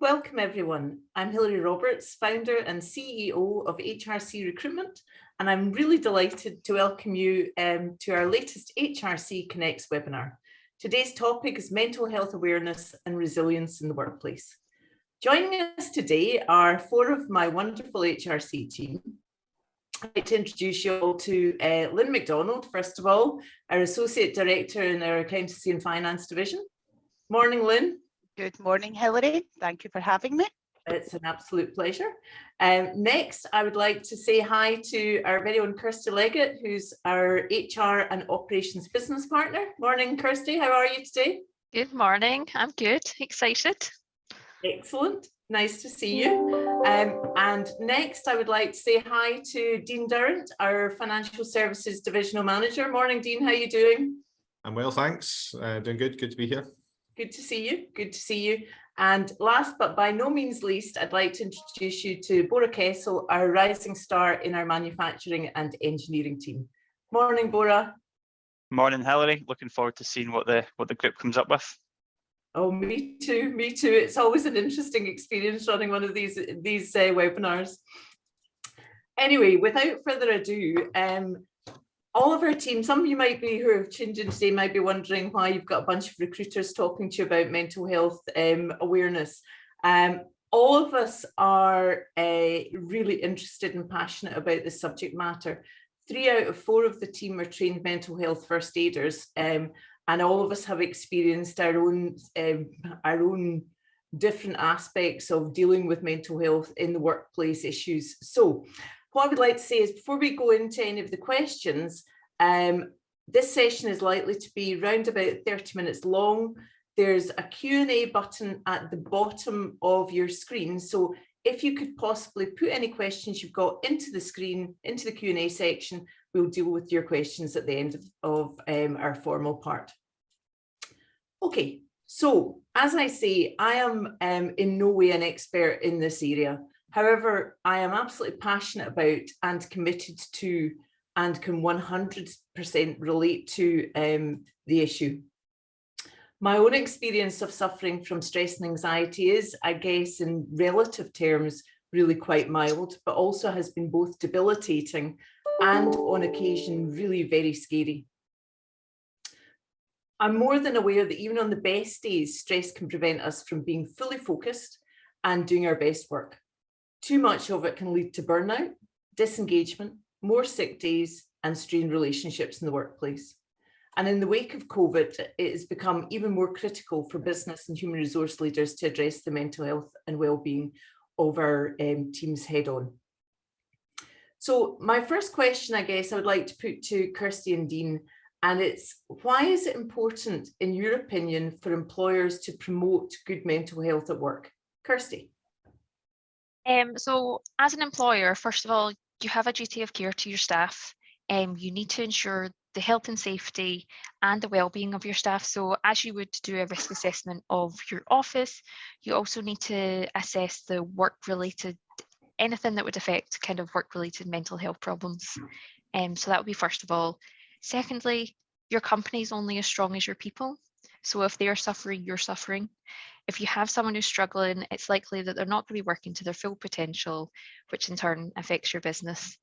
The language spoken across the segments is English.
Welcome everyone. I'm Hilary Roberts, founder and CEO of HRC Recruitment, and I'm really delighted to welcome you to our latest HRC Connects webinar. Today's topic is mental health awareness and resilience in the workplace. Joining us today are four of my wonderful HRC team. I'd like to introduce you all to Lynne Macdonald, first of all, our Associate Director in our Accountancy and Finance Division. Morning, Lynne. Good morning, Hilary. Thank you for having me. It's an absolute pleasure. Next, I would like to say hi to our very own Kirsty Leggate, who's our HR and Operations Business Partner. Morning, Kirsty. How are you today? Good morning. I'm good. Excited. Excellent. Nice to see you. And next, I would like to say hi to Dean Durrant, our Financial Services Divisional Manager. Morning, Dean. How are you doing? I'm well, thanks. Doing good. Good to be here. Good to see you. Good to see you. And last but by no means least, I'd like to introduce you to Bora Kesal, our rising star in our manufacturing and engineering team. Morning, Bora. Morning, Hilary. Looking forward to seeing what the group comes up with. Oh, me too. Me too. It's always an interesting experience running one of these webinars. Anyway, without further ado, all of our team, some of you might be who have tuned in today might be wondering why you've got a bunch of recruiters talking to you about mental health awareness. All of us are really interested and passionate about this subject matter. 3 out of 4 of the team are trained mental health first aiders, and all of us have experienced our own different aspects of dealing with mental health in the workplace issues. So what I would like to say is, before we go into any of the questions, this session is likely to be around about 30 minutes long. There's a Q&A button at the bottom of your screen. So if you could possibly put any questions you've got into the screen, into the Q&A section, we'll deal with your questions at the end of our formal part. Okay, so as I say, I am in no way an expert in this area. However, I am absolutely passionate about and committed to and can 100% relate to the issue. My own experience of suffering from stress and anxiety is, I guess, in relative terms, really quite mild, but also has been both debilitating and on occasion really very scary. I'm more than aware that even on the best days, stress can prevent us from being fully focused and doing our best work. Too much of it can lead to burnout, disengagement, more sick days, and strained relationships in the workplace. And in the wake of COVID, it has become even more critical for business and human resource leaders to address the mental health and well-being of our teams head on. So my first question, I guess, I would like to put to Kirsty and Dean, and it's, why is it important, in your opinion, for employers to promote good mental health at work? Kirsty. So as an employer, first of all, you have a duty of care to your staff. You need to ensure the health and safety and the well-being of your staff. So as you would do a risk assessment of your office, you also need to assess the work-related, anything that would affect kind of work-related mental health problems. So that would be first of all. Secondly, your company is only as strong as your people. So if they're suffering, you're suffering. If you have someone who's struggling, it's likely that they're not going to be working to their full potential, which in turn affects your business.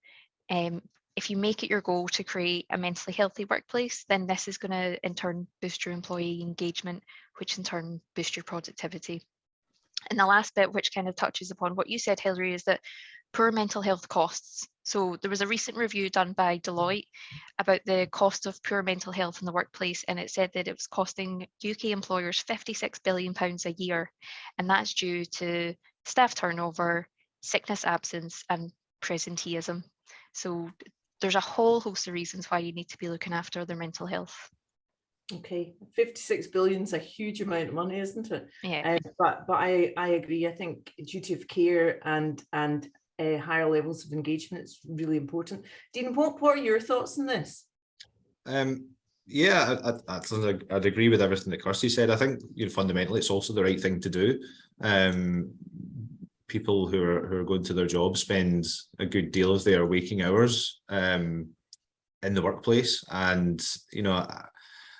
If you make it your goal to create a mentally healthy workplace, then this is going to in turn boost your employee engagement, which in turn boost your productivity. And the last bit, which kind of touches upon what you said, Hilary, is that poor mental health costs. So there was a recent review done by Deloitte about the cost of poor mental health in the workplace, and it said that it was costing UK employers £56 billion a year, and that's due to staff turnover, sickness absence, and presenteeism. So there's a whole host of reasons why you need to be looking after their mental health. Okay, 56 billion is a huge amount of money, isn't it? Yeah. But I agree. I think duty of care and higher levels of engagement is really important. Dean, what are your thoughts on this? Yeah, I'd agree with everything that Kirsty said. I think, fundamentally it's also the right thing to do. People who are going to their job spend a good deal of their waking hours in the workplace, and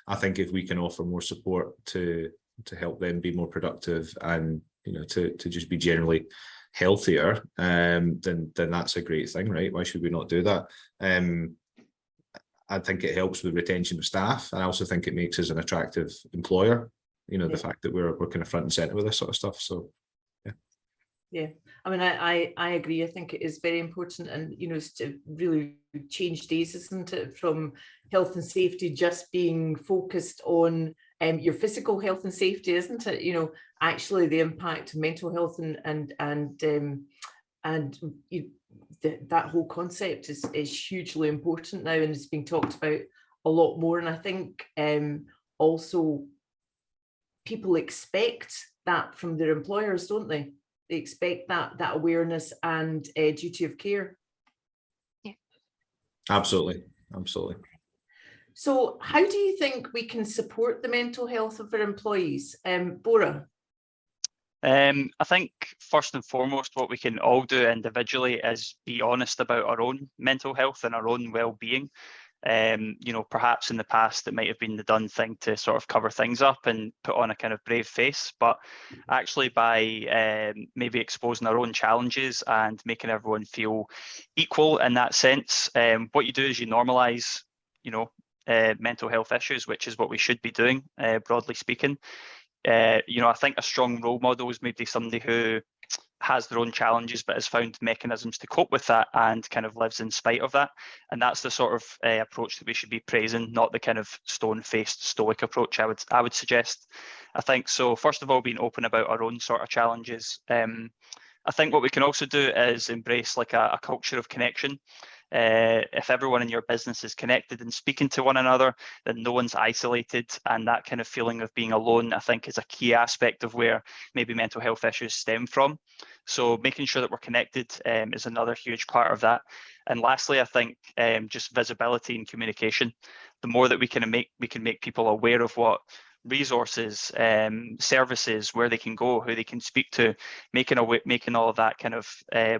I think if we can offer more support to help them be more productive and you know, to just be generally healthier, then that's a great thing, right? Why should we not do that? I think it helps with retention of staff. I also think it makes us an attractive employer, you know, the fact that we're kind of front and center with this sort of stuff. So yeah, I mean, I agree. I think it is very important, and you know, it's to really change days, isn't it, from health and safety just being focused on your physical health and safety, isn't it? You know, actually the impact of mental health and that whole concept is hugely important now, and it's being talked about a lot more. And I think also people expect that from their employers, don't they? They expect that awareness and duty of care. Yeah, absolutely. So how do you think we can support the mental health of our employees? Bora? I think first and foremost, what we can all do individually is be honest about our own mental health and our own well-being. You know, perhaps in the past it might have been the done thing to sort of cover things up and put on a kind of brave face, but actually by maybe exposing our own challenges and making everyone feel equal in that sense, what you do is you normalize, you know, mental health issues, which is what we should be doing, broadly speaking. You know, I think a strong role model is maybe somebody who has their own challenges but has found mechanisms to cope with that and kind of lives in spite of that. And that's the sort of approach that we should be praising, not the kind of stone-faced stoic approach I would suggest. I think so, first of all, being open about our own sort of challenges. I think what we can also do is embrace like a culture of connection. If everyone in your business is connected and speaking to one another, then no one's isolated, and that kind of feeling of being alone, I think, is a key aspect of where maybe mental health issues stem from. So making sure that we're connected is another huge part of that. And lastly, I think just visibility and communication. The more that we can make people aware of what resources, services, where they can go, who they can speak to, making all of that kind of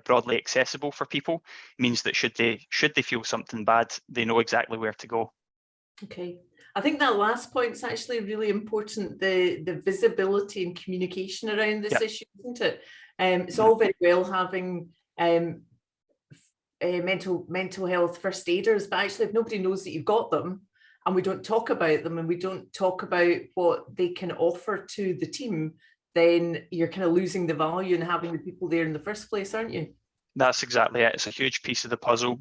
broadly accessible for people means that should they feel something bad, they know exactly where to go. Okay, I think that last point is actually really important, the visibility and communication around this issue, isn't it? It's all very well having mental health first aiders, but actually if nobody knows that you've got them, and we don't talk about them, and we don't talk about what they can offer to the team, then you're kind of losing the value in having the people there in the first place, aren't you? That's exactly it. It's a huge piece of the puzzle.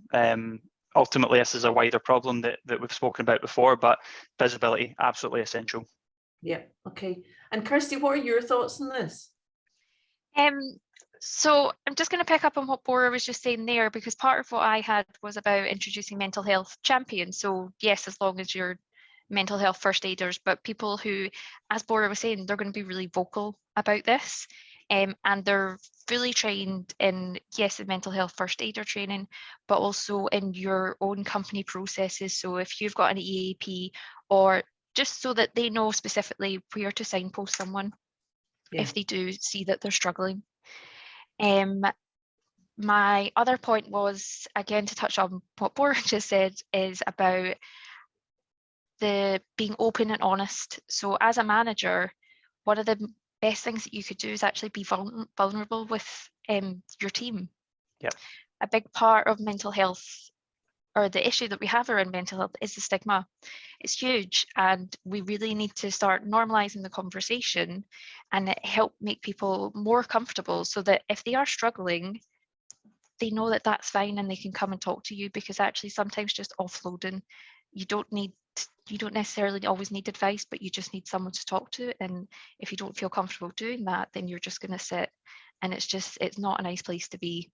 Ultimately, this is a wider problem that we've spoken about before, but visibility, absolutely essential. Yeah, okay. And Kirsty, what are your thoughts on this? So I'm just going to pick up on what Bora was just saying there, because part of what I had was about introducing mental health champions. So yes, as long as you're mental health first aiders, but people who, as Bora was saying, they're going to be really vocal about this. And they're fully trained in, yes, the mental health first aider training, but also in your own company processes. So if you've got an EAP, or just so that they know specifically where to signpost someone if they do see that they're struggling. My other point was, again, to touch on what Bora just said, is about the being open and honest. So as a manager, one of the best things that you could do is actually be vulnerable with your team. Yep. A big part of mental health, or the issue that we have around mental health, is the stigma. It's huge, and we really need to start normalizing the conversation and help make people more comfortable, so that if they are struggling, they know that that's fine and they can come and talk to you. Because actually sometimes just offloading, you don't necessarily always need advice, but you just need someone to talk to. And if you don't feel comfortable doing that, then you're just going to sit, and it's not a nice place to be.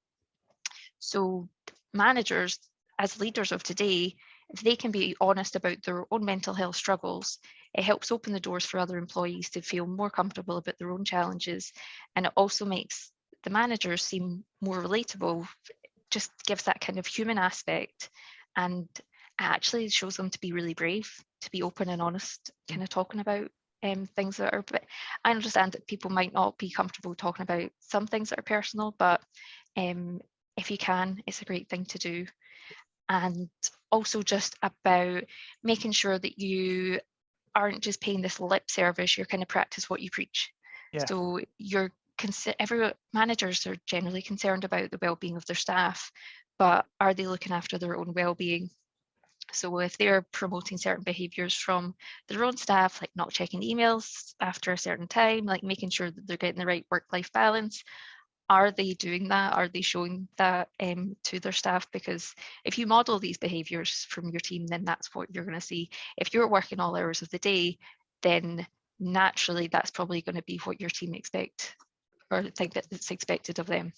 So managers, as leaders of today, if they can be honest about their own mental health struggles, it helps open the doors for other employees to feel more comfortable about their own challenges. And it also makes the managers seem more relatable, just gives that kind of human aspect, and actually shows them to be really brave, to be open and honest, kind of talking about things that are, but I understand that people might not be comfortable talking about some things that are personal, but if you can, it's a great thing to do. And also just about making sure that you aren't just paying this lip service, you're kind of practice what you preach. Yeah. So you're every managers are generally concerned about the well-being of their staff, but are they looking after their own well-being? So if they're promoting certain behaviours from their own staff, like not checking emails after a certain time, like making sure that they're getting the right work-life balance, are they doing that? Are they showing that to their staff? Because if you model these behaviours from your team, then that's what you're going to see. If you're working all hours of the day, then naturally that's probably going to be what your team expect or think that it's expected of them.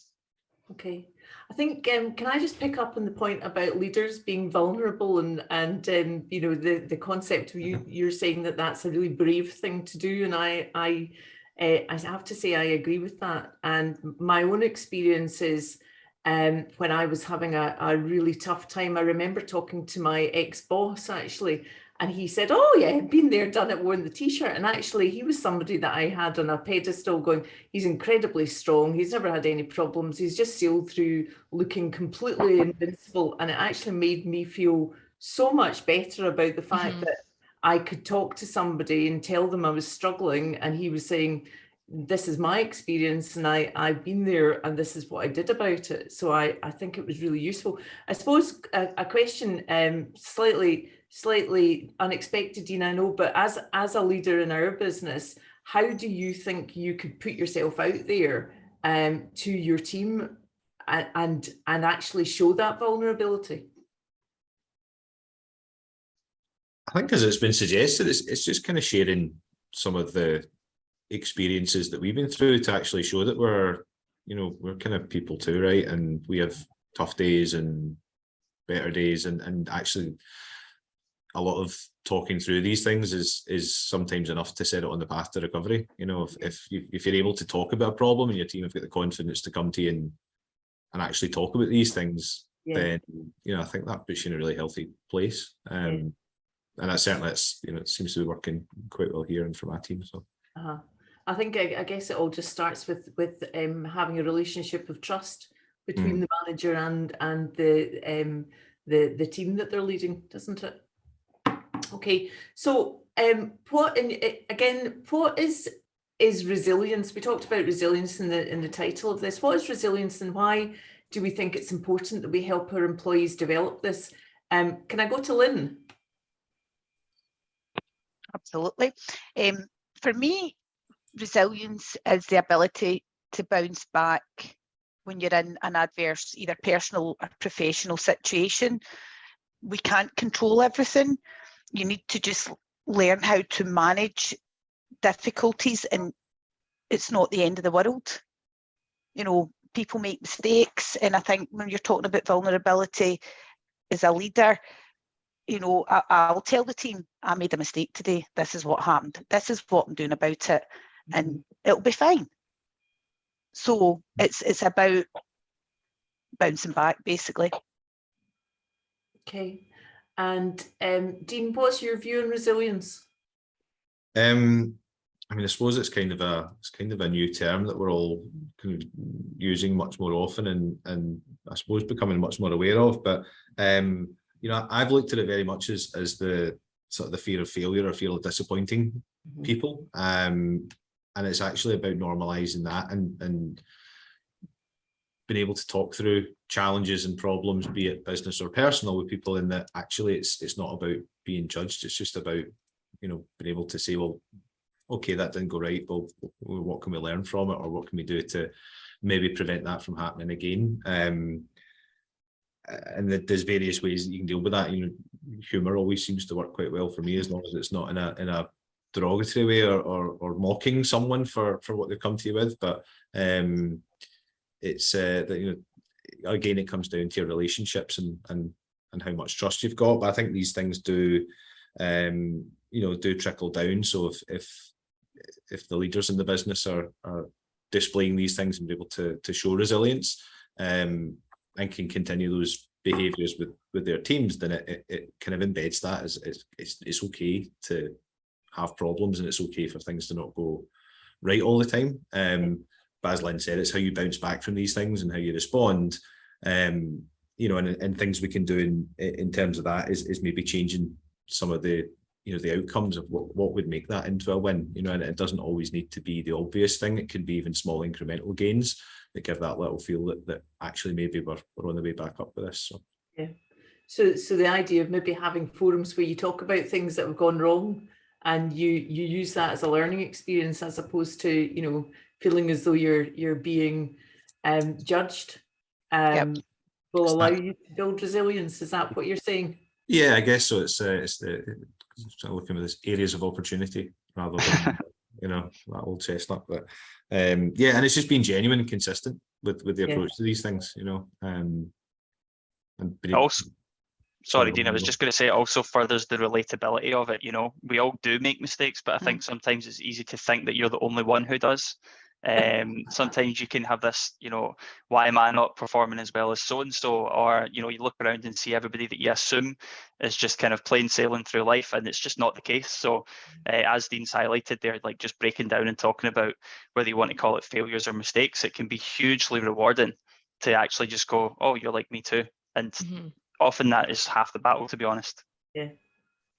Okay, I think can I just pick up on the point about leaders being vulnerable and you know, the concept of you're saying that that's a really brave thing to do, and I have to say I agree with that. And my own experience is when I was having a really tough time, I remember talking to my ex-boss actually, and he said, oh yeah, been there, done it, worn the t-shirt. And actually he was somebody that I had on a pedestal going, he's incredibly strong, he's never had any problems, he's just sailed through looking completely invincible. And it actually made me feel so much better about the fact that I could talk to somebody and tell them I was struggling, and he was saying, this is my experience and I've been there and this is what I did about it. So I think it was really useful. I suppose a question slightly unexpected, Dean, I know, but as a leader in our business, how do you think you could put yourself out there to your team and actually show that vulnerability? I think, as it's been suggested, it's just kind of sharing some of the experiences that we've been through to actually show that we're kind of people too, right? And we have tough days and better days, and actually a lot of talking through these things is sometimes enough to set it on the path to recovery. You know, if you're able to talk about a problem and your team have got the confidence to come to you and actually talk about these things, then I think that puts you in a really healthy place. And that certainly it seems to be working quite well here and for my team. So I think I guess it all just starts with having a relationship of trust between the manager and the team that they're leading, doesn't it? Okay, so what is resilience? We talked about resilience in the title of this. What is resilience, and why do we think it's important that we help our employees develop this? Can I go to Lynne? Absolutely. For me, resilience is the ability to bounce back when you're in an adverse, either personal or professional situation. We can't control everything. You need to just learn how to manage difficulties, and it's not the end of the world. You know, people make mistakes, and I think when you're talking about vulnerability as a leader, you know, I'll tell the team, I made a mistake today. This is what happened. This is what I'm doing about it, and it'll be fine. So it's about bouncing back, basically. Okay, and Dean, what's your view on resilience? I mean, I suppose it's kind of a new term that we're all kind of using much more often, and I suppose becoming much more aware of. But you know, I've looked at it very much as the sort of the fear of failure or fear of disappointing people, and it's actually about normalizing that and being able to talk through challenges and problems, be it business or personal, with people, in that actually it's not about being judged. It's just about, you know, being able to say, well, okay, that didn't go right. Well, what can we learn from it, or what can we do to maybe prevent that from happening again? And there's various ways that you can deal with that. You know, humour always seems to work quite well for me, as long as it's not in a derogatory way or mocking someone for what they've come to you with. But it's that, you know, again, it comes down to your relationships and how much trust you've got. But I think these things do trickle down. So if the leaders in the business are displaying these things and be able to show resilience and can continue those behaviours with their teams, then it kind of embeds that as it's okay to have problems, and it's okay for things to not go right all the time. But as Lynne said, it's how you bounce back from these things and how you respond. You know, and things we can do in terms of that is maybe changing some of the the outcomes of what would make that into a win, and it doesn't always need to be the obvious thing. It can be even small incremental gains that give that little feel that actually maybe we're on the way back up with this. So yeah, so the idea of maybe having forums where you talk about things that have gone wrong and you use that as a learning experience, as opposed to feeling as though you're being judged, will allow you to build resilience. Is that what you're saying? Yeah, I guess so. It's looking at this areas of opportunity rather than that old chestnut. But yeah, and it's just being genuine and consistent with the approach to these things. And also, sorry, Dean, I was just going to say it also furthers the relatability of it. We all do make mistakes, but I think sometimes it's easy to think that you're the only one who does. Sometimes you can have this, why am I not performing as well as so-and-so? Or, you look around and see everybody that you assume is just kind of plain sailing through life, and it's just not the case. So as Dean's highlighted there, like just breaking down and talking about whether you want to call it failures or mistakes, it can be hugely rewarding to actually just go, oh, you're like me too. And often that is half the battle, to be honest. Yeah,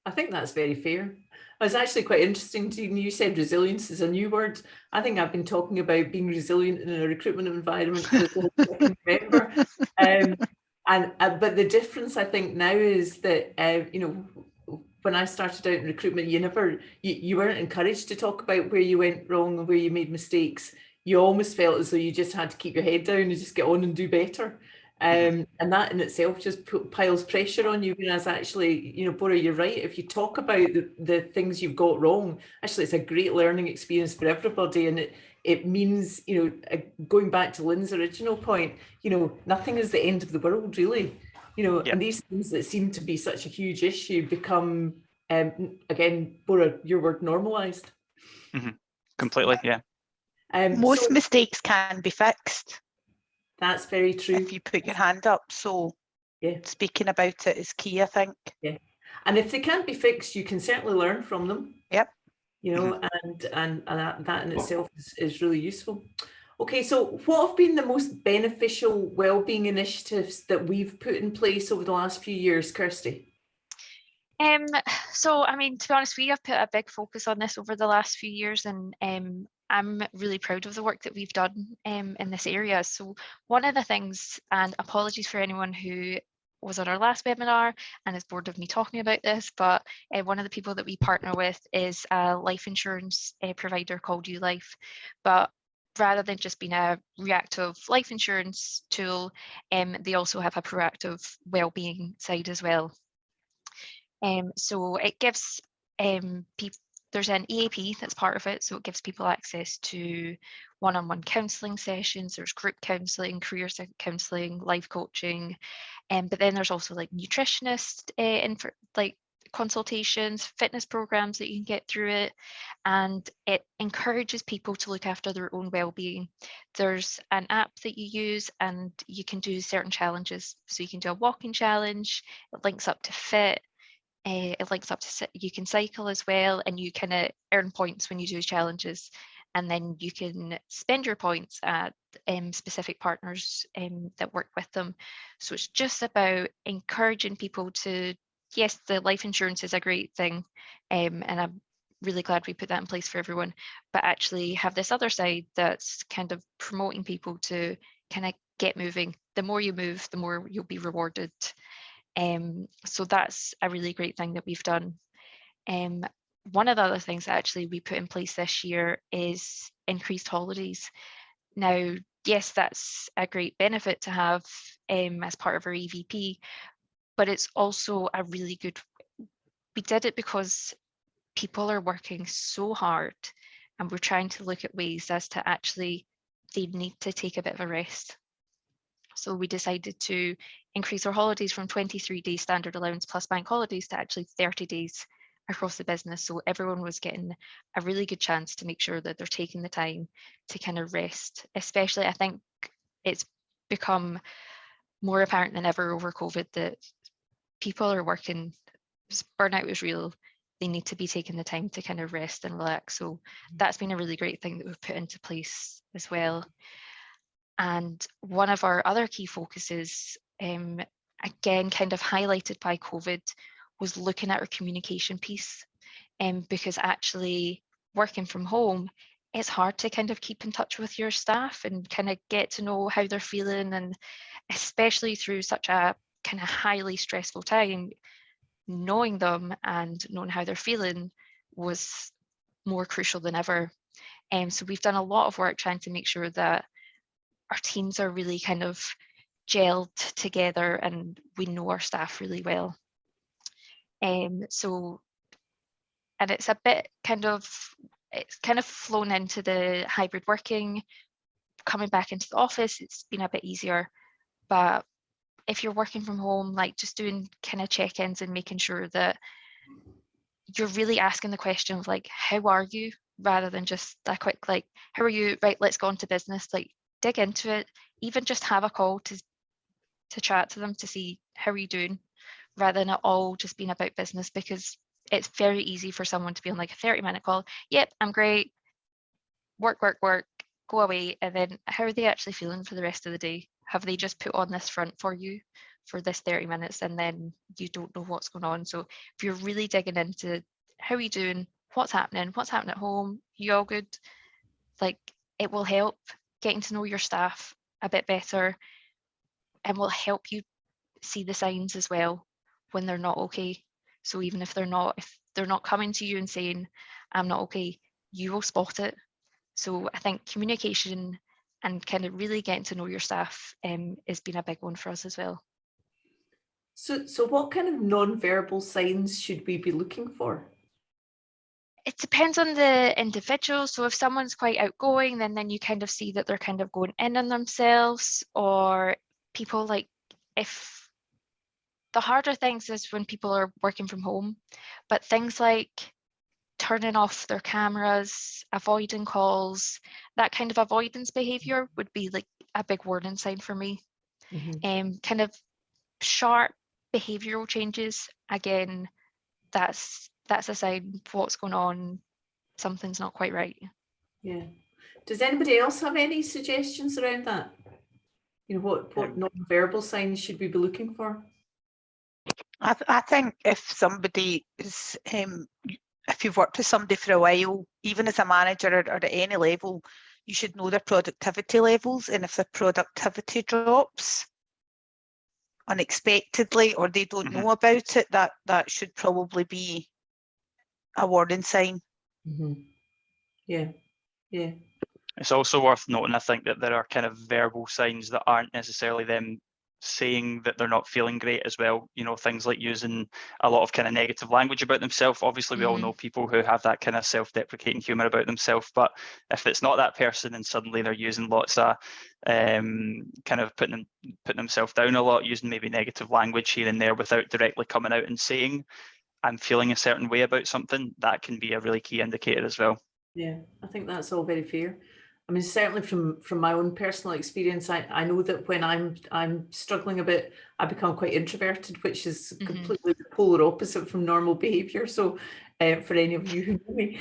I think that's very fair. It's actually quite interesting. You said resilience is a new word. I think I've been talking about being resilient in a recruitment environment for as long as I can remember. But the difference I think now is that when I started out in recruitment, you weren't encouraged to talk about where you went wrong and where you made mistakes. You almost felt as though you just had to keep your head down and just get on and do better. And that in itself just piles pressure on you. Whereas actually, Bora, you're right. If you talk about the things you've got wrong, actually, it's a great learning experience for everybody. And it means, going back to Lynne's original point, nothing is the end of the world, really. And these things that seem to be such a huge issue become, again, Bora, your word, normalised. Completely, yeah. Most mistakes can be fixed. That's very true. If you put your hand up. So speaking about it is key, I think. Yeah. And if they can't be fixed, you can certainly learn from them. Yep. And that in itself is really useful. Okay, so what have been the most beneficial wellbeing initiatives that we've put in place over the last few years, Kirsty? So, I mean, to be honest, we have put a big focus on this over the last few years, and I'm really proud of the work that we've done in this area. So one of the things, and apologies for anyone who was on our last webinar and is bored of me talking about this, but one of the people that we partner with is a life insurance provider called ULife. But rather than just being a reactive life insurance tool, they also have a proactive wellbeing side as well. So it gives people, there's an EAP that's part of it, so it gives people access to one-on-one counselling sessions. There's group counselling, career counselling, life coaching, but then there's also like nutritionist consultations, fitness programs that you can get through it, and it encourages people to look after their own well-being. There's an app that you use, and you can do certain challenges. So you can do a walking challenge. It links up to Fit. It links up to, you can cycle as well, and you kind of earn points when you do challenges, and then you can spend your points at specific partners that work with them. So it's just about encouraging people to, yes, the life insurance is a great thing, and I'm really glad we put that in place for everyone, but actually have this other side that's kind of promoting people to kind of get moving. The more you move, the more you'll be rewarded. So that's a really great thing that we've done. One of the other things that actually we put in place this year is increased holidays. Now, yes, that's a great benefit to have as part of our EVP, but it's also a really good, we did it because people are working so hard, and we're trying to look at ways as to actually, they need to take a bit of a rest. So we decided to increase our holidays from 23 days standard allowance plus bank holidays to actually 30 days across the business. So everyone was getting a really good chance to make sure that they're taking the time to kind of rest. Especially, I think it's become more apparent than ever over COVID that people are working, burnout is real. They need to be taking the time to kind of rest and relax. So that's been a really great thing that we've put into place as well. And one of our other key focuses, again, kind of highlighted by COVID, was looking at our communication piece. because actually working from home, it's hard to kind of keep in touch with your staff and kind of get to know how they're feeling, and especially through such a kind of highly stressful time, knowing them and knowing how they're feeling was more crucial than ever. So we've done a lot of work trying to make sure that our teams are really kind of gelled together and we know our staff really well. And it's a bit it's kind of flown into the hybrid working. Coming back into the office, it's been a bit easier. But if you're working from home, like just doing kind of check-ins and making sure that you're really asking the question of like, how are you? Rather than just a quick like, how are you? Right, let's go on to business. Like dig into it. Even just have a call to chat to them to see how are you doing, rather than it all just being about business, because it's very easy for someone to be on like a 30-minute call. Yep, I'm great. Work, go away. And then how are they actually feeling for the rest of the day? Have they just put on this front for you for this 30 minutes and then you don't know what's going on? So if you're really digging into how are you doing, what's happening at home, you all good? Like it will help getting to know your staff a bit better and will help you see the signs as well when they're not okay. So even if they're not coming to you and saying, I'm not okay, you will spot it. So I think communication and kind of really getting to know your staff has been a big one for us as well. So what kind of non-verbal signs should we be looking for? It depends on the individual. So if someone's quite outgoing, then you kind of see that they're kind of going in on themselves, or people like, if the harder things is when people are working from home, but things like turning off their cameras, avoiding calls, that kind of avoidance behavior would be like a big warning sign for me. Kind of sharp behavioral changes, again, that's a sign of what's going on, something's not quite right. Yeah. Does anybody else have any suggestions around that? You know, what non-verbal signs should we be looking for? I think if somebody is, if you've worked with somebody for a while, even as a manager or at any level, you should know their productivity levels. And if their productivity drops unexpectedly or they don't know about it, that should probably be a warning sign. Yeah. It's also worth noting, I think, that there are kind of verbal signs that aren't necessarily them saying that they're not feeling great as well. You know, things like using a lot of kind of negative language about themselves. Obviously, we all know people who have that kind of self-deprecating humour about themselves, but if it's not that person and suddenly they're using lots of kind of putting themselves down a lot, using maybe negative language here and there without directly coming out and saying, I'm feeling a certain way about something, that can be a really key indicator as well. Yeah, I think that's all very fair. I mean, certainly from my own personal experience, I know that when I'm struggling a bit, I become quite introverted, which is completely the polar opposite from normal behaviour. So for any of you who know me,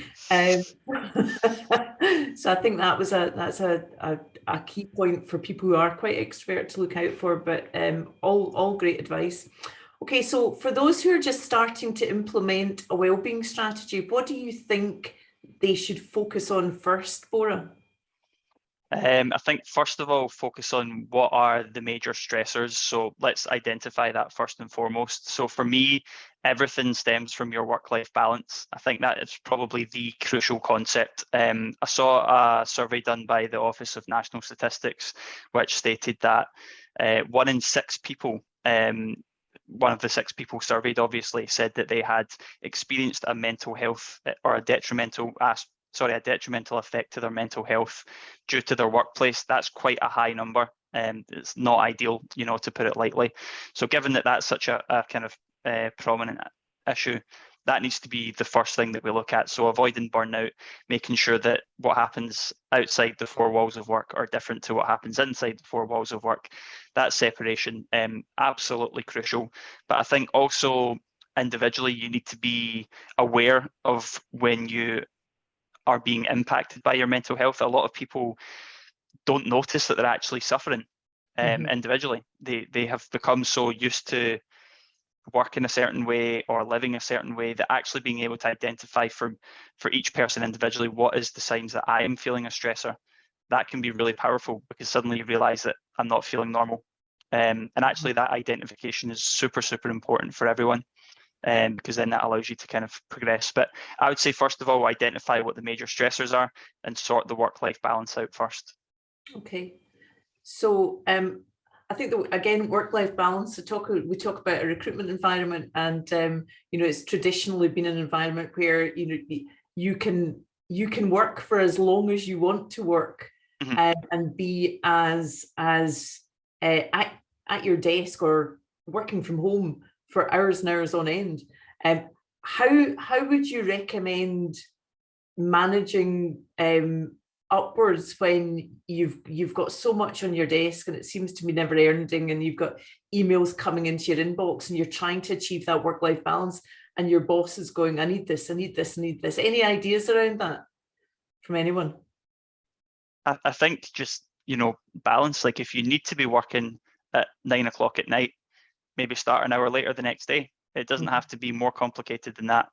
so I think that's a key point for people who are quite extrovert to look out for. But all great advice. Okay, so for those who are just starting to implement a wellbeing strategy, what do you think they should focus on first, Bora? I think first of all, focus on what are the major stressors. So let's identify that first and foremost. So for me, everything stems from your work-life balance. I think that is probably the crucial concept. I saw a survey done by the Office of National Statistics, which stated that 1 in 6 people, one of the 6 people surveyed obviously said that they had experienced a mental health or a detrimental effect to their mental health due to their workplace. That's quite a high number, and it's not ideal, you know, to put it lightly. So given that that's such a kind of prominent issue, that needs to be the first thing that we look at. So avoiding burnout, making sure that what happens outside the 4 walls of work are different to what happens inside the 4 walls of work. That separation, absolutely crucial. But I think also individually, you need to be aware of when you are being impacted by your mental health. A lot of people don't notice that they're actually suffering individually. They have become so used to work in a certain way or living a certain way, that actually being able to identify for each person individually, what is the signs that I am feeling a stressor, that can be really powerful, because suddenly you realize that I'm not feeling normal. And actually that identification is super, super important for everyone, because then that allows you to kind of progress. But I would say, first of all, identify what the major stressors are and sort the work-life balance out first. Okay. So I think that, again, work-life balance, we talk about a recruitment environment, and you know, it's traditionally been an environment where, you know, you can work for as long as you want to work, and be as at your desk or working from home for hours and hours on end. How would you recommend managing upwards when you've got so much on your desk and it seems to be never ending, and you've got emails coming into your inbox, and you're trying to achieve that work-life balance, and your boss is going, I need this, I need this, I need this. Any ideas around that from anyone? I think just, you know, balance. Like, if you need to be working at 9 o'clock at night, maybe start an hour later the next day. It doesn't have to be more complicated than that.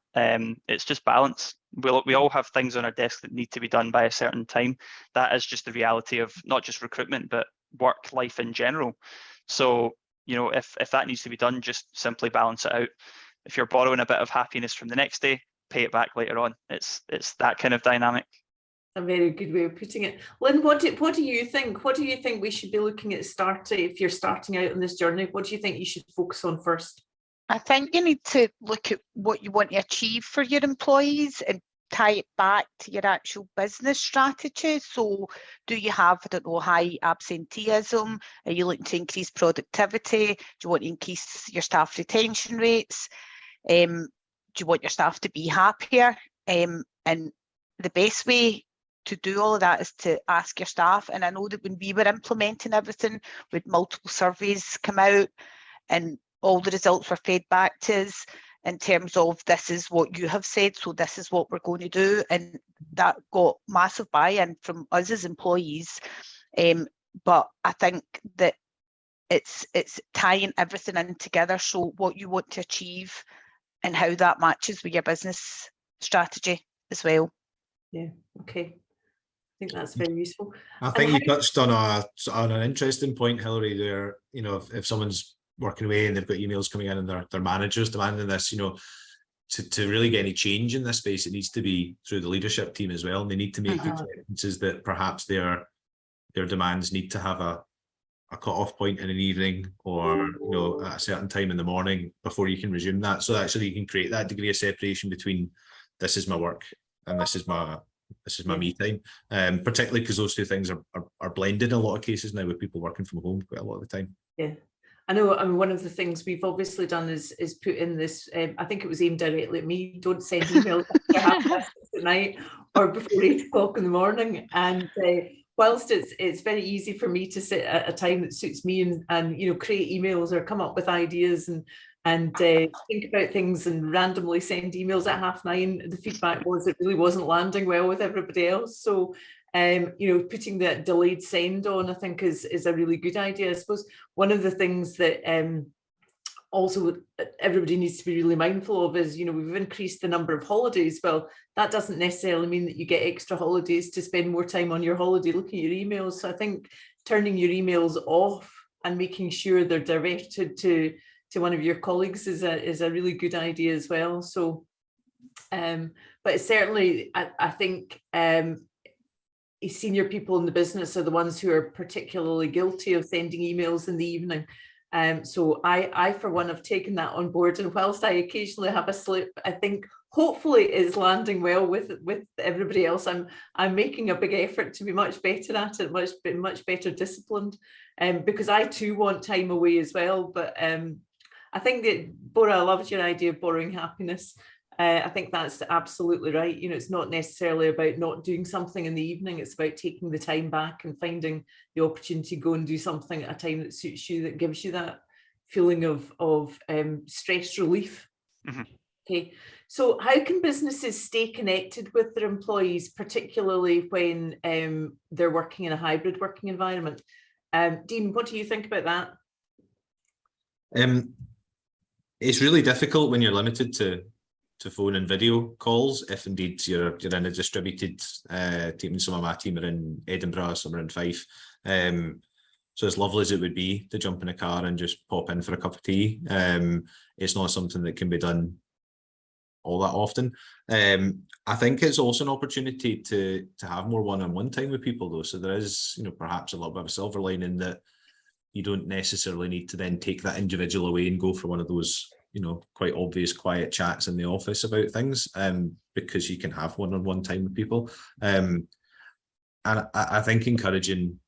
It's just balance. We all have things on our desk that need to be done by a certain time. That is just the reality of not just recruitment, but work life in general. So, you know, if that needs to be done, just simply balance it out. If you're borrowing a bit of happiness from the next day, pay it back later on. It's that kind of dynamic. A very good way of putting it. Lynne, what do you think? What do you think we should be looking at if you're starting out on this journey? What do you think you should focus on first? I think you need to look at what you want to achieve for your employees and tie it back to your actual business strategy. So do you have, I don't know, high absenteeism? Are you looking to increase productivity? Do you want to increase your staff retention rates? Do you want your staff to be happier? And the best way to do all of that is to ask your staff. And I know that when we were implementing everything, with multiple surveys come out, and all the results were fed back to us in terms of, this is what you have said, so this is what we're going to do. And that got massive buy-in from us as employees. But I think that it's tying everything in together. So what you want to achieve and how that matches with your business strategy as well. Yeah, okay. I think that's very useful. I think you touched on an interesting point, Hilary, there. You know, if someone's working away and they've got emails coming in and their managers demanding this, you know, to really get any change in this space, it needs to be through the leadership team as well. And they need to make acceptances that perhaps their demands need to have a cut-off point in an evening, or, you know, at a certain time in the morning before you can resume that. So actually you can create that degree of separation between, this is my work and this is my me time, particularly because those two things are blended in a lot of cases now, with people working from home quite a lot of the time. Yeah, I know. I mean, one of the things we've obviously done is put in this, I think it was aimed directly at me, don't send emails after 6:30 at night or before 8 o'clock in the morning. And whilst it's very easy for me to sit at a time that suits me and you know, create emails or come up with ideas and think about things and randomly send emails at 9:30, the feedback was it really wasn't landing well with everybody else. So you know, putting that delayed send on, I think is a really good idea. I suppose one of the things that also everybody needs to be really mindful of is, you know, we've increased the number of holidays. Well, that doesn't necessarily mean that you get extra holidays to spend more time on your holiday looking at your emails. So I think turning your emails off and making sure they're directed to one of your colleagues is a really good idea as well. So but certainly I think senior people in the business are the ones who are particularly guilty of sending emails in the evening. So I for one have taken that on board, and whilst I occasionally have a slip, I think hopefully it's landing well with everybody else. I'm making a big effort to be much better at it, much better disciplined, because I too want time away as well. But I think that, Bora, I loved your idea of borrowing happiness. I think that's absolutely right. You know, it's not necessarily about not doing something in the evening. It's about taking the time back and finding the opportunity to go and do something at a time that suits you, that gives you that feeling of stress relief. Okay, so how can businesses stay connected with their employees, particularly when they're working in a hybrid working environment? Dean, what do you think about that? It's really difficult when you're limited to phone and video calls, if indeed you're in a distributed team. Some of my team are in Edinburgh, some are in Fife. So as lovely as it would be to jump in a car and just pop in for a cup of tea, it's not something that can be done all that often. I think it's also an opportunity to have more one-on-one time with people, though. So there is, perhaps a little bit of a silver lining that you don't necessarily need to then take that individual away and go for one of those, quite obvious quiet chats in the office about things, because you can have one-on-one time with people. And I think encouraging,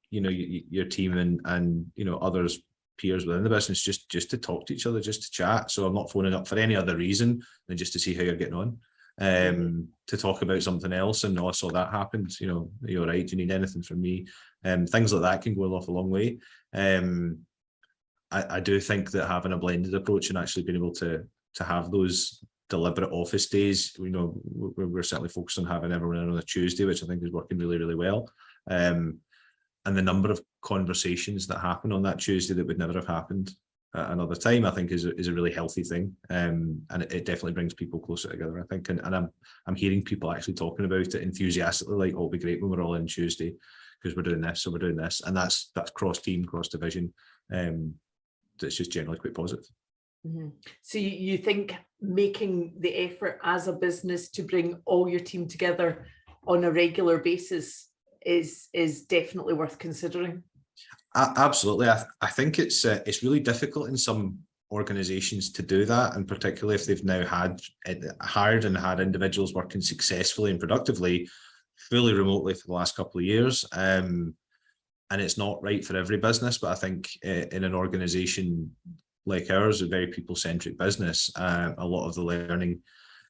your team and others, peers within the business, just to talk to each other, just to chat. So I'm not phoning up for any other reason than just to see how you're getting on, to talk about something else. And I saw that happened. You're right. Do you need anything from me? Things like that can go off a long way. I do think that having a blended approach and actually being able to have those deliberate office days, we're certainly focused on having everyone in on a Tuesday, which I think is working really, really well. And the number of conversations that happen on that Tuesday that would never have happened at another time, I think is a really healthy thing. And it definitely brings people closer together, I think. And I'm hearing people actually talking about it enthusiastically, like, oh, it'll be great when we're all in Tuesday because we're doing this, so we're doing this. And that's cross team, cross division. That's just generally quite positive. Mm-hmm. So you think making the effort as a business to bring all your team together on a regular basis is definitely worth considering? Absolutely. I think it's really difficult in some organizations to do that, and particularly if they've now hired and had individuals working successfully and productively fully remotely for the last couple of years. And it's not right for every business, but I think in an organization like ours, a very people-centric business, a lot of the learning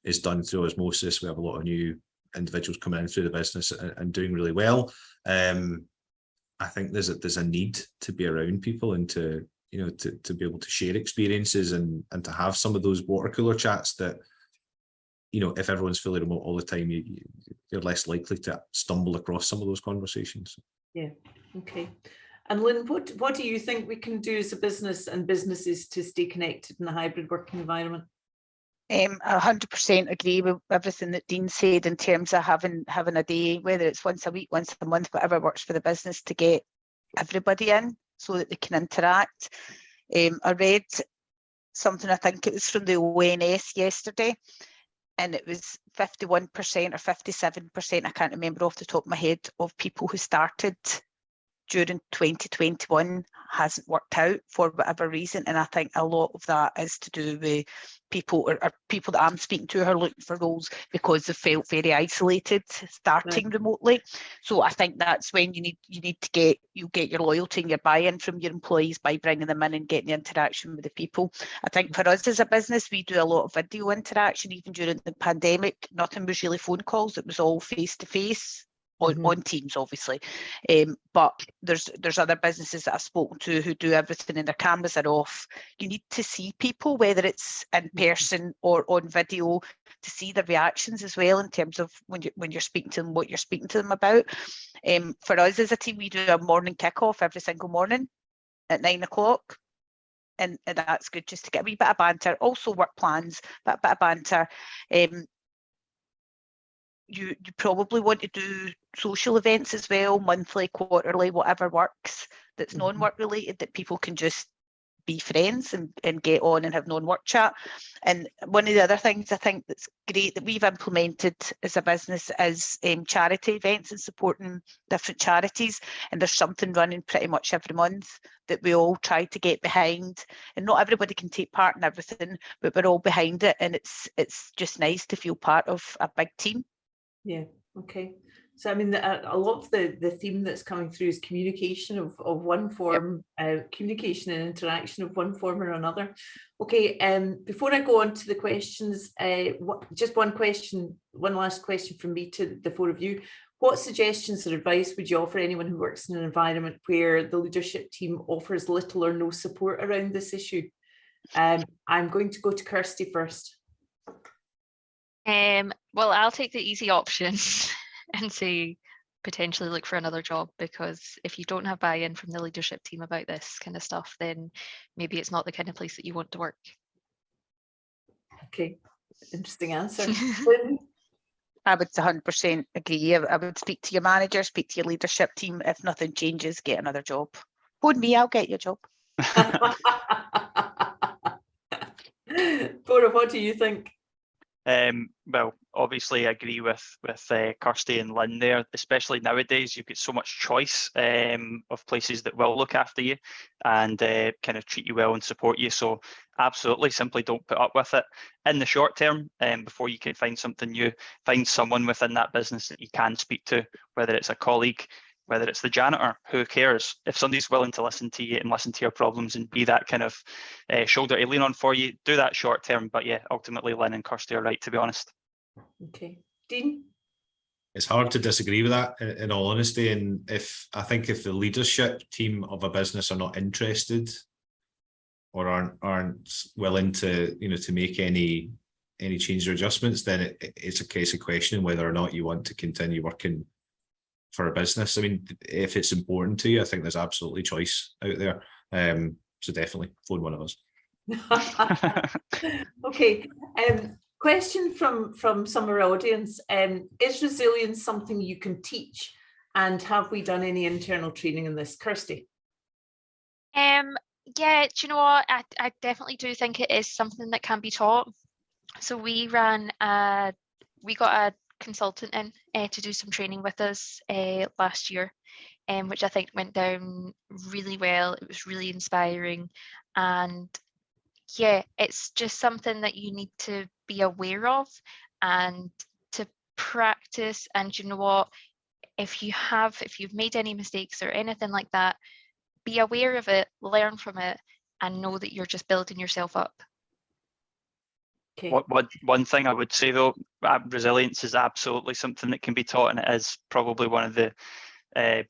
is done through osmosis. We have a lot of new individuals coming in through the business and doing really well. I think there's a need to be around people and to be able to share experiences and to have some of those water cooler chats that, if everyone's fully remote all the time, you're less likely to stumble across some of those conversations. Yeah. Okay. And Lynne, what do you think we can do as a business and businesses to stay connected in a hybrid working environment? 100% agree with everything that Dean said in terms of having a day, whether it's once a week, once a month, whatever works for the business, to get everybody in so that they can interact. I read something, I think it was from the ONS yesterday, and it was 51% or 57%, I can't remember off the top of my head, of people who started during 2021 hasn't worked out for whatever reason. And I think a lot of that is to do with people or people that I'm speaking to who are looking for roles because they felt very isolated starting remotely. So I think that's when you need to get your loyalty and your buy-in from your employees by bringing them in and getting the interaction with the people. I think for us as a business, we do a lot of video interaction. Even during the pandemic, nothing was really phone calls. It was all face-to-face. On Teams, obviously, but there's other businesses that I've spoken to who do everything and their cameras are off. You need to see people, whether it's in person or on video, to see their reactions as well in terms of when you're speaking to them, what you're speaking to them about. For us as a team, we do a morning kickoff every single morning at 9 o'clock. And that's good just to get a wee bit of banter. Also work plans, but a bit of banter. You probably want to do social events as well, monthly, quarterly, whatever works that's non-work related, that people can just be friends and get on and have non-work chat. And one of the other things I think that's great that we've implemented as a business is charity events and supporting different charities. And there's something running pretty much every month that we all try to get behind. And not everybody can take part in everything, but we're all behind it. And it's just nice to feel part of a big team. Yeah. Okay. So I mean, a lot of the theme that's coming through is communication of one form, communication and interaction of one form or another. Okay. Before I go on to the questions, just one last question from me to the four of you. What suggestions or advice would you offer anyone who works in an environment where the leadership team offers little or no support around this issue? I'm going to go to Kirsty first. Well, I'll take the easy option and say potentially look for another job, because if you don't have buy-in from the leadership team about this kind of stuff, then maybe it's not the kind of place that you want to work. Okay, interesting answer. Lynne? I would 100% agree. I would speak to your manager, speak to your leadership team. If nothing changes, get another job. Phone me, I'll get you a job. Bora, what do you think? Well, obviously I agree with Kirsty and Lynne there, especially nowadays. You've got so much choice of places that will look after you and kind of treat you well and support you. So absolutely, simply don't put up with it. In the short term, before you can find something new, find someone within that business that you can speak to, whether it's a colleague, whether it's the janitor, who cares? If somebody's willing to listen to you and listen to your problems and be that kind of shoulder to lean on for you, do that short term. But yeah, ultimately, Lynne and Kirsty are right, to be honest. Okay. Dean? It's hard to disagree with that, in all honesty. And I think if the leadership team of a business are not interested or aren't willing to, to make any change or adjustments, then it's a case of questioning whether or not you want to continue working for a business. I mean, if it's important to you, I think there's absolutely choice out there. So definitely phone one of us. Okay. Question from some of our audience. Is resilience something you can teach? And have we done any internal training in this? Kirsty? Yeah, do you know what? I definitely do think it is something that can be taught. So we got a consultant in to do some training with us last year, which I think went down really well. It was really inspiring, and yeah, it's just something that you need to be aware of and to practice. And you know what, if you've made any mistakes or anything like that, be aware of it, learn from it, and know that you're just building yourself up. Okay. One thing I would say though, resilience is absolutely something that can be taught, and it is probably one of the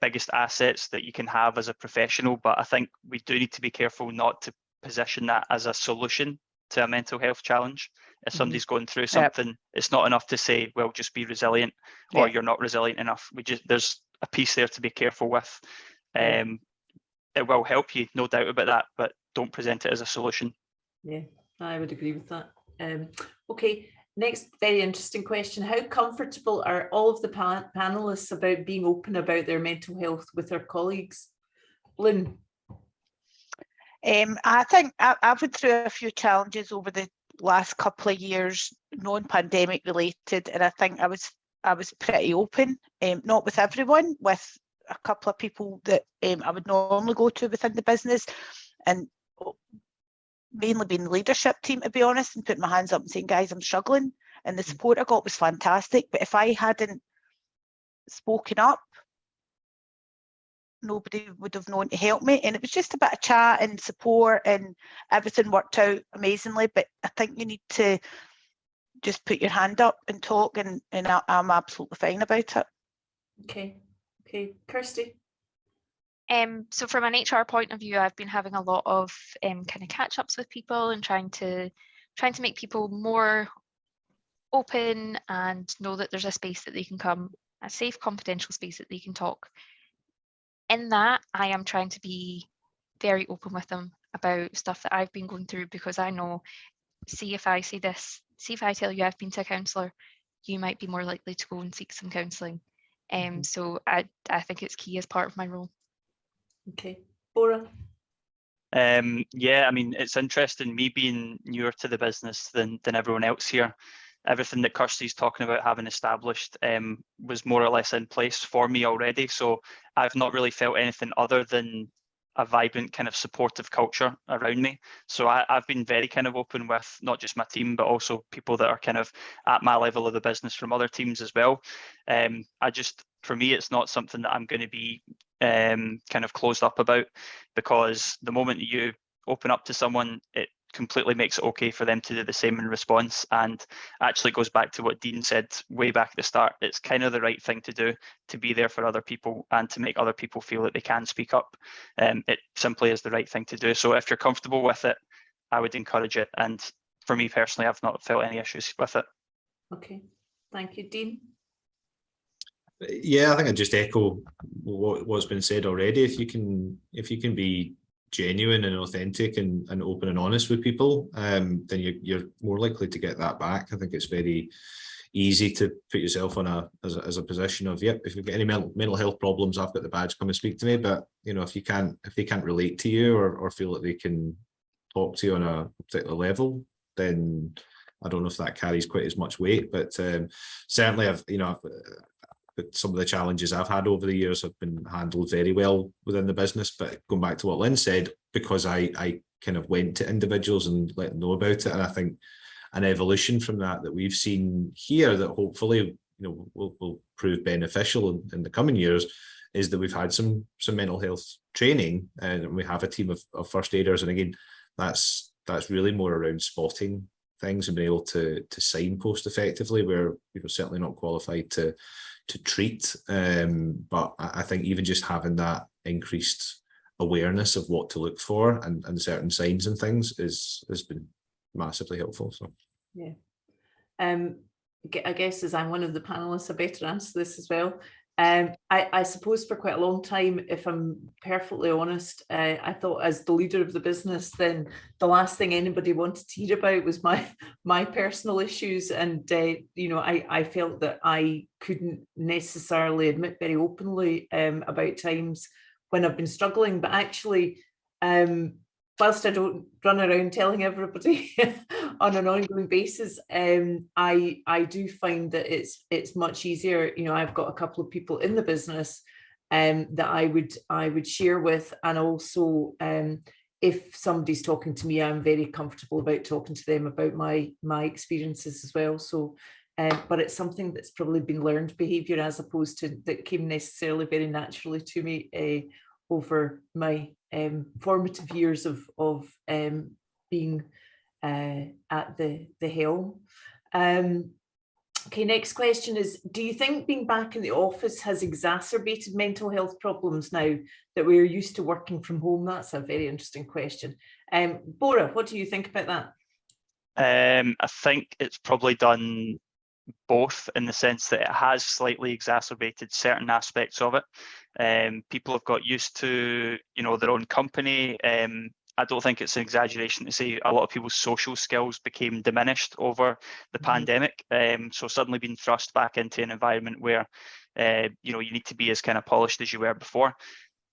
biggest assets that you can have as a professional. But I think we do need to be careful not to position that as a solution to a mental health challenge. If somebody's going through something, it's not enough to say, well, just be resilient, or you're not resilient enough. There's a piece there to be careful with. It will help you, no doubt about that, but don't present it as a solution. Yeah, I would agree with that. Okay, next very interesting question. How comfortable are all of the panelists about being open about their mental health with their colleagues? Lynne? I think I've went through a few challenges over the last couple of years, non-pandemic related, and I think I was pretty open, not with everyone, with a couple of people that I would normally go to within the business, and mainly being the leadership team, to be honest, and putting my hands up and saying, guys, I'm struggling. And the support I got was fantastic. But if I hadn't spoken up, nobody would have known to help me. And it was just a bit of chat and support, and everything worked out amazingly. But I think you need to just put your hand up and talk, and I'm absolutely fine about it. Okay. Kirsty? So from an HR point of view, I've been having a lot of kind of catch-ups with people and trying to make people more open and know that there's a space that they can come, a safe, confidential space that they can talk. In that, I am trying to be very open with them about stuff that I've been going through, because I know, see if I tell you I've been to a counsellor, you might be more likely to go and seek some counselling. So I think it's key as part of my role. Okay. Bora? Yeah, I mean, it's interesting, me being newer to the business than everyone else here. Everything that Kirsty's talking about having established was more or less in place for me already. So I've not really felt anything other than a vibrant kind of supportive culture around me. So I've been very kind of open with not just my team, but also people that are kind of at my level of the business from other teams as well. For me, it's not something that I'm going to be kind of closed up about, because the moment that you open up to someone, it completely makes it okay for them to do the same in response. And actually goes back to what Dean said way back at the start. It's kind of the right thing to do, to be there for other people and to make other people feel that they can speak up. It simply is the right thing to do. So if you're comfortable with it, I would encourage it. And for me personally, I've not felt any issues with it. Okay, thank you. Dean? Yeah, I think I just echo what's been said already. If you can be genuine and authentic and open and honest with people, then you're more likely to get that back. I think it's very easy to put yourself on as a position of, yep, if you've got any mental health problems, I've got the badge, come and speak to me. But you know, if they can't relate to you or feel that they can talk to you on a particular level, then I don't know if that carries quite as much weight. But certainly some of the challenges I've had over the years have been handled very well within the business. But going back to what Lynne said, because I kind of went to individuals and let them know about it, and I think an evolution from that we've seen here that hopefully will prove beneficial in the coming years is that we've had some mental health training, and we have a team of first aiders, and again that's really more around spotting things and being able to signpost effectively, where we're certainly not qualified to treat, but I think even just having that increased awareness of what to look for and certain signs and things has been massively helpful. So yeah, I guess as I'm one of the panelists, I better answer this as well. I suppose for quite a long time, if I'm perfectly honest, I thought as the leader of the business, then the last thing anybody wanted to hear about was my personal issues, and I felt that I couldn't necessarily admit very openly about times when I've been struggling. But actually, whilst I don't run around telling everybody on an ongoing basis, I do find that it's much easier. I've got a couple of people in the business that I would share with, and also if somebody's talking to me, I'm very comfortable about talking to them about my experiences as well. So, but it's something that's probably been learned behaviour as opposed to that came necessarily very naturally to me over my formative years of being at the helm. Okay, next question is, do you think being back in the office has exacerbated mental health problems now that we're used to working from home? That's a very interesting question. Bora, what do you think about that? I think it's probably done both, in the sense that it has slightly exacerbated certain aspects of it. People have got used to, their own company. I don't think it's an exaggeration to say a lot of people's social skills became diminished over the pandemic. So suddenly being thrust back into an environment where, you need to be as kind of polished as you were before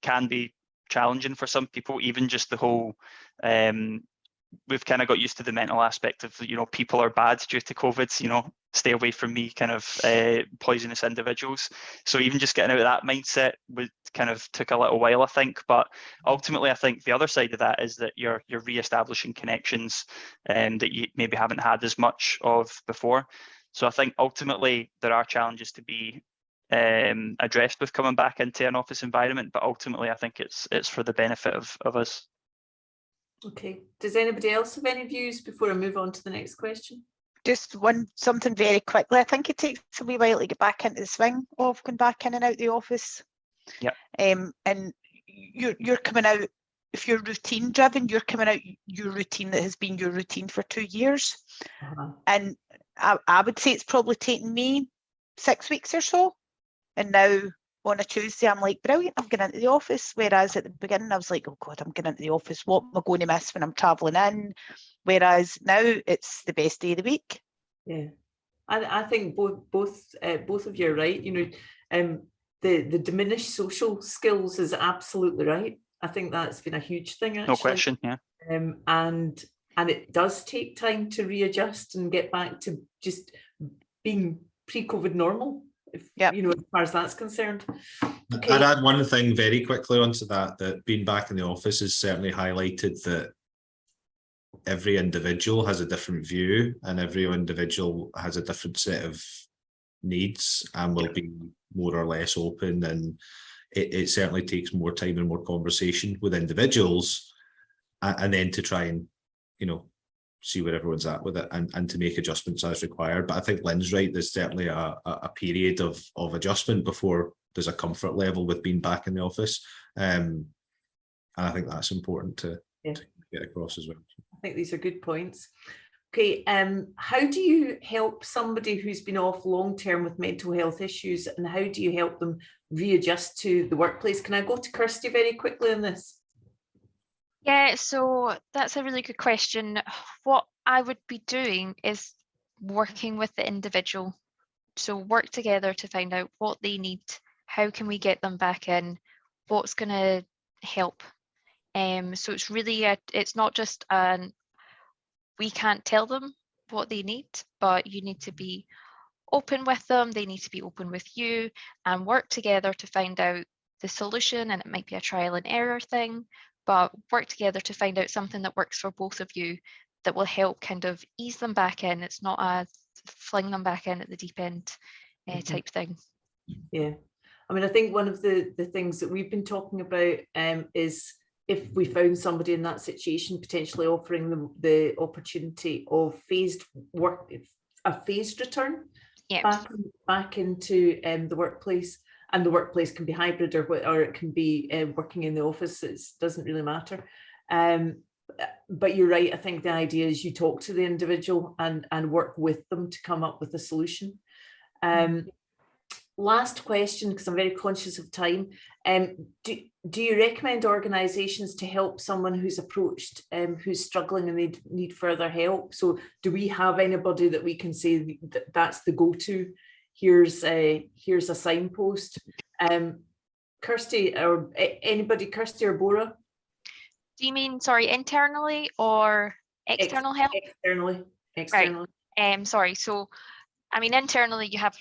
can be challenging for some people. Even just the whole, we've kind of got used to the mental aspect of, people are bad due to COVID, stay away from me, kind of poisonous individuals. So even just getting out of that mindset kind of took a little while, I think. But ultimately, I think the other side of that is that you're re-establishing connections that you maybe haven't had as much of before. So I think ultimately there are challenges to be addressed with coming back into an office environment, but ultimately I think it's for the benefit of us. Okay, does anybody else have any views before I move on to the next question? Just something very quickly. I think it takes a wee while to get back into the swing of going back in and out the office. Yeah. And you're coming out, if you're routine driven, you're coming out your routine that has been your routine for 2 years. And I would say it's probably taken me 6 weeks or so. And now on a Tuesday, I'm like, brilliant, I'm going into the office. Whereas at the beginning, I was like, oh God, I'm going into the office. What am I going to miss when I'm travelling in? Whereas now it's the best day of the week. Yeah, I think both of you are right. The diminished social skills is absolutely right. I think that's been a huge thing, actually. No question, yeah. And it does take time to readjust and get back to just being pre-COVID normal. As far as that's concerned. Okay. I'd add one thing very quickly onto that being back in the office has certainly highlighted that every individual has a different view and every individual has a different set of needs and will be more or less open, and it certainly takes more time and more conversation with individuals and then to try and see where everyone's at with it and to make adjustments as required. But I think Lynne's right, there's certainly a period of adjustment before there's a comfort level with being back in the office, and I think that's important to get across as well. I think these are good points. Okay, how do you help somebody who's been off long-term with mental health issues, and how do you help them readjust to the workplace? Can I go to Kirsty very quickly on this? Yeah, so that's a really good question. What I would be doing is working with the individual. So work together to find out what they need, how can we get them back in, what's going to help. So it's really, it's not just we can't tell them what they need, but you need to be open with them, they need to be open with you, and work together to find out the solution. And it might be a trial and error thing, but work together to find out something that works for both of you that will help kind of ease them back in. It's not a fling them back in at the deep end type thing. Yeah, I mean, I think one of the things that we've been talking about is if we found somebody in that situation, potentially offering them the opportunity of phased work, a phased return back into the workplace. And the workplace can be hybrid or it can be working in the office. It doesn't really matter. But you're right. I think the idea is you talk to the individual and work with them to come up with a solution. Last question, because I'm very conscious of time. Do you recommend organisations to help someone who's approached, who's struggling and they need further help? So do we have anybody that we can say that's the go-to? Here's a signpost. Kirsty, or anybody, Kirsty or Bora? Do you mean, sorry, internally or external help? Externally. Right. Sorry. So, I mean, internally, you have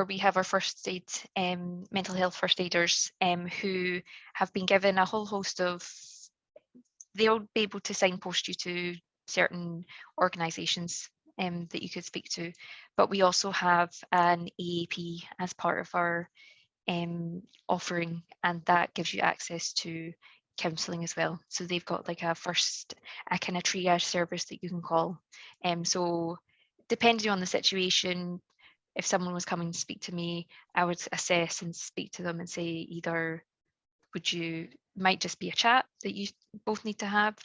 we have our first aid, mental health first aiders, who have been given a whole host of. They'll be able to signpost you to certain organisations that you could speak to, but we also have an EAP as part of our offering, and that gives you access to counselling as well. So they've got like a kind of triage service that you can call. So depending on the situation, if someone was coming to speak to me, I would assess and speak to them and say either might just be a chat that you both need to have.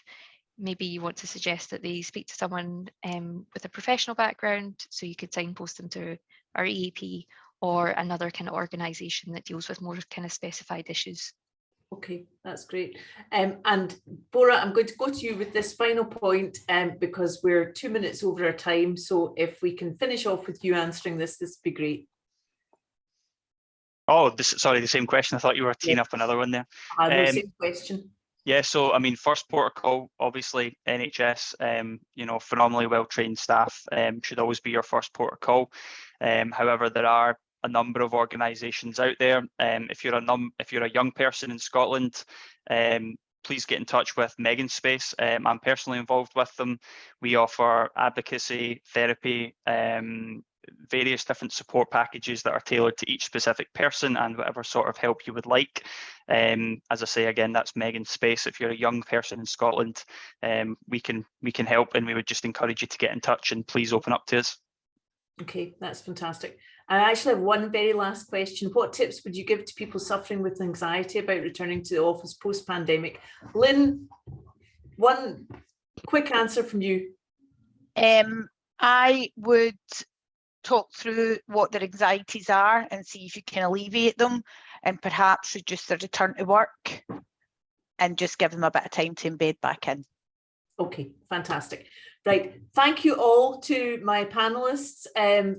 Maybe you want to suggest that they speak to someone with a professional background, so you could signpost them to our EAP or another kind of organisation that deals with more kind of specified issues. Okay, that's great. And Bora, I'm going to go to you with this final point because we're 2 minutes over our time. So if we can finish off with you answering this would be great. Oh, sorry, the same question. I thought you were teeing up another one there. No, same question. Yeah, so I mean, first port of call, obviously NHS, phenomenally well-trained staff should always be your first port of call. However, there are a number of organisations out there. If you're a young person in Scotland, please get in touch with Megan's Space. I'm personally involved with them. We offer advocacy, therapy, various different support packages that are tailored to each specific person and whatever sort of help you would like. As I say, again, that's Megan's Space. If you're a young person in Scotland, we can help, and we would just encourage you to get in touch and please open up to us. Okay, that's fantastic. I actually have one very last question. What tips would you give to people suffering with anxiety about returning to the office post-pandemic? Lynne, one quick answer from you. I would talk through what their anxieties are and see if you can alleviate them, and perhaps reduce their return to work and just give them a bit of time to embed back in. Okay, fantastic. Right, thank you all to my panelists.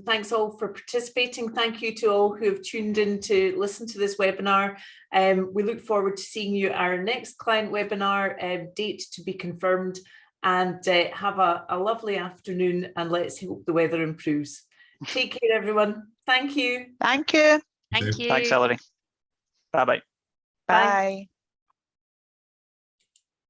Thanks all for participating. Thank you to all who have tuned in to listen to this webinar. We look forward to seeing you at our next client webinar, date to be confirmed, and have a lovely afternoon, and let's hope the weather improves. Take care, everyone. Thank you. Thank you. Thank you. Thanks, Hilary. Bye-bye. Bye.